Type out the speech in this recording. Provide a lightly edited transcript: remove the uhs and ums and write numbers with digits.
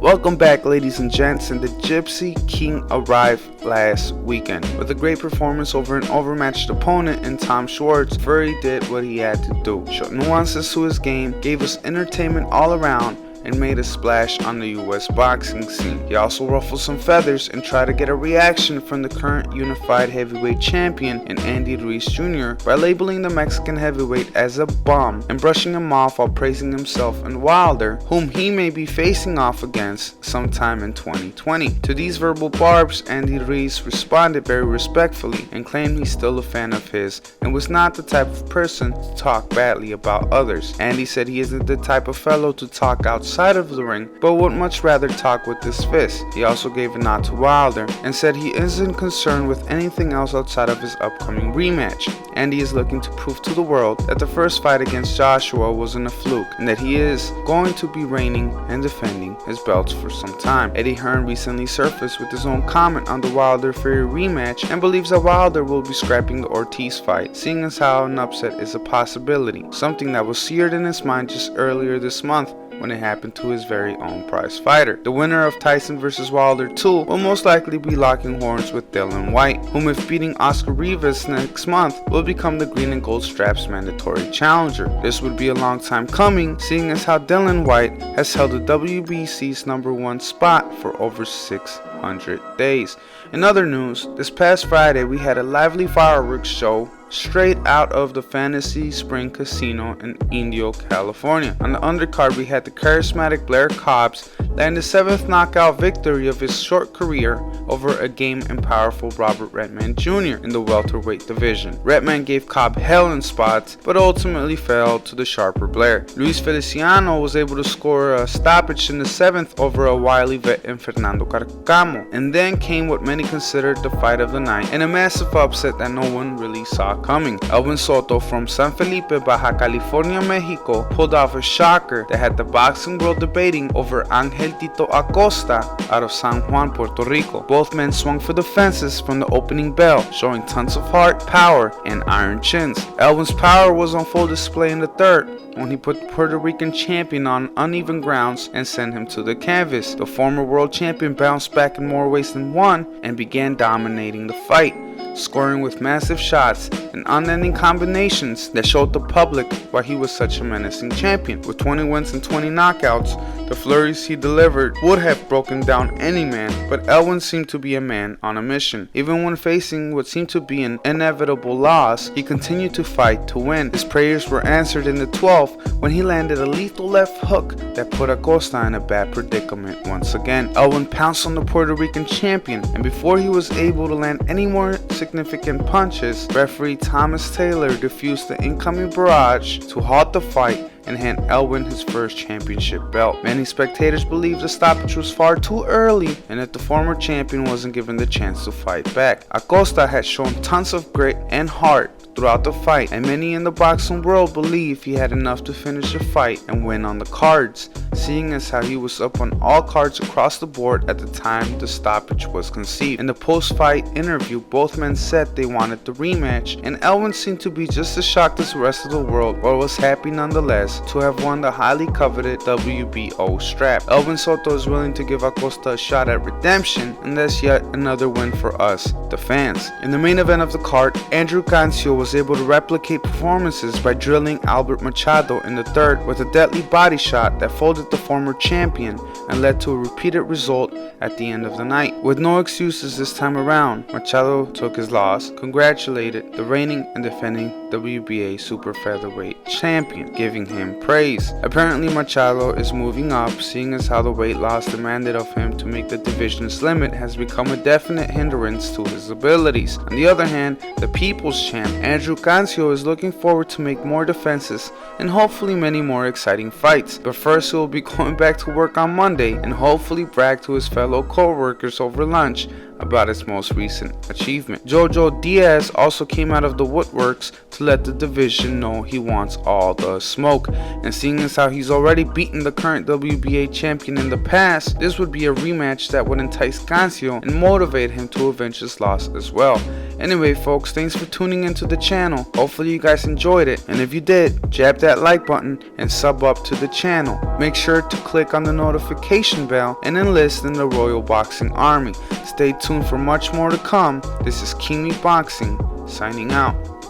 Welcome back, ladies and gents, and the Gypsy King arrived last weekend. With a great performance over an overmatched opponent in Tom Schwartz, Fury did what he had to do. Showed nuances to his game, gave us entertainment all around, and made a splash on the US boxing scene. He also ruffled some feathers and tried to get a reaction from the current unified heavyweight champion in Andy Ruiz Jr. by labeling the Mexican heavyweight as a bum and brushing him off while praising himself and Wilder, whom he may be facing off against sometime in 2020. To these verbal barbs, Andy Ruiz responded very respectfully and claimed he's still a fan of his and was not the type of person to talk badly about others. Andy said he isn't the type of fellow to talk outside of the ring, but would much rather talk with his fist. He also gave a nod to Wilder and said he isn't concerned with anything else outside of his upcoming rematch. Andy is looking to prove to the world that the first fight against Joshua wasn't a fluke and that he is going to be reigning and defending his belts for some time. Eddie Hearn recently surfaced with his own comment on the Wilder-Fury rematch and believes that Wilder will be scrapping the Ortiz fight, seeing as how an upset is a possibility, something that was seared in his mind just earlier this month when it happened to his very own prize fighter. The winner of Tyson vs. Wilder 2 will most likely be locking horns with Dillian Whyte, whom if beating Oscar Rivas next month will become the green and gold straps mandatory challenger. This would be a long time coming, seeing as how Dillian Whyte has held the WBC's #1 spot for over 600 days. In other news, this past Friday we had a lively fireworks show straight out of the Fantasy Spring Casino in Indio, California. On the undercard, we had the charismatic Blair Cobbs land the 7th knockout victory of his short career over a game and powerful Robert Redman Jr. in the welterweight division. Redman gave Cobb hell in spots, but ultimately fell to the sharper Blair. Luis Feliciano was able to score a stoppage in the 7th over a wily vet in Fernando Carcamo. And then came what many considered the fight of the night, and a massive upset that no one really saw coming. Elwin Soto from San Felipe, Baja California, Mexico pulled off a shocker that had the boxing world debating over Angel Tito Acosta out of San Juan, Puerto Rico. Both men swung for the fences from the opening bell, showing tons of heart, power, and iron chins. Elwin's power was on full display in the third when he put the Puerto Rican champion on uneven grounds and sent him to the canvas. The former world champion bounced back in more ways than one and began dominating the fight, scoring with massive shots and unending combinations that showed the public why he was such a menacing champion. With 20 wins and 20 knockouts, the flurries he delivered would have broken down any man, but Elwin seemed to be a man on a mission. Even when facing what seemed to be an inevitable loss, he continued to fight to win. His prayers were answered in the 12th when he landed a lethal left hook that put Acosta in a bad predicament once again. Elwin pounced on the Puerto Rican champion, and before he was able to land any more significant punches, referee Thomas Taylor diffused the incoming barrage to halt the fight and hand Elwin his first championship belt. Many spectators believed the stoppage was far too early and that the former champion wasn't given the chance to fight back. Acosta had shown tons of grit and heart throughout the fight, and many in the boxing world believe he had enough to finish the fight and win on the cards, seeing as how he was up on all cards across the board at the time the stoppage was conceived. In the post-fight interview, both men said they wanted the rematch, and Elwin seemed to be just as shocked as the rest of the world, but was happy nonetheless to have won the highly coveted WBO strap. Elwin Soto is willing to give Acosta a shot at redemption, and that's yet another win for us, the fans. In the main event of the card, Andrew Cancio was able to replicate performances by drilling Albert Machado in the third with a deadly body shot that folded the former champion and led to a repeated result at the end of the night. With no excuses this time around, Machado took his loss, congratulated the reigning and defending WBA super featherweight champion, giving him praise. Apparently Machado is moving up, seeing as how the weight loss demanded of him to make the division's limit has become a definite hindrance to his abilities. On the other hand, the people's champ Andrew Cancio is looking forward to make more defenses and hopefully many more exciting fights. But first he will be going back to work on Monday and hopefully brag to his fellow co-workers over lunch about his most recent achievement. Jojo Diaz also came out of the woodworks to let the division know he wants all the smoke, and seeing as how he's already beaten the current WBA champion in the past, this would be a rematch that would entice Cancio and motivate him to avenge his loss as well. Anyway folks, thanks for tuning into the channel. Hopefully you guys enjoyed it, and if you did, jab that like button and sub up to the channel. Make sure to click on the notification bell and enlist in the Royal Boxing Army. Stay tuned for much more to come. This is King Me Boxing, signing out.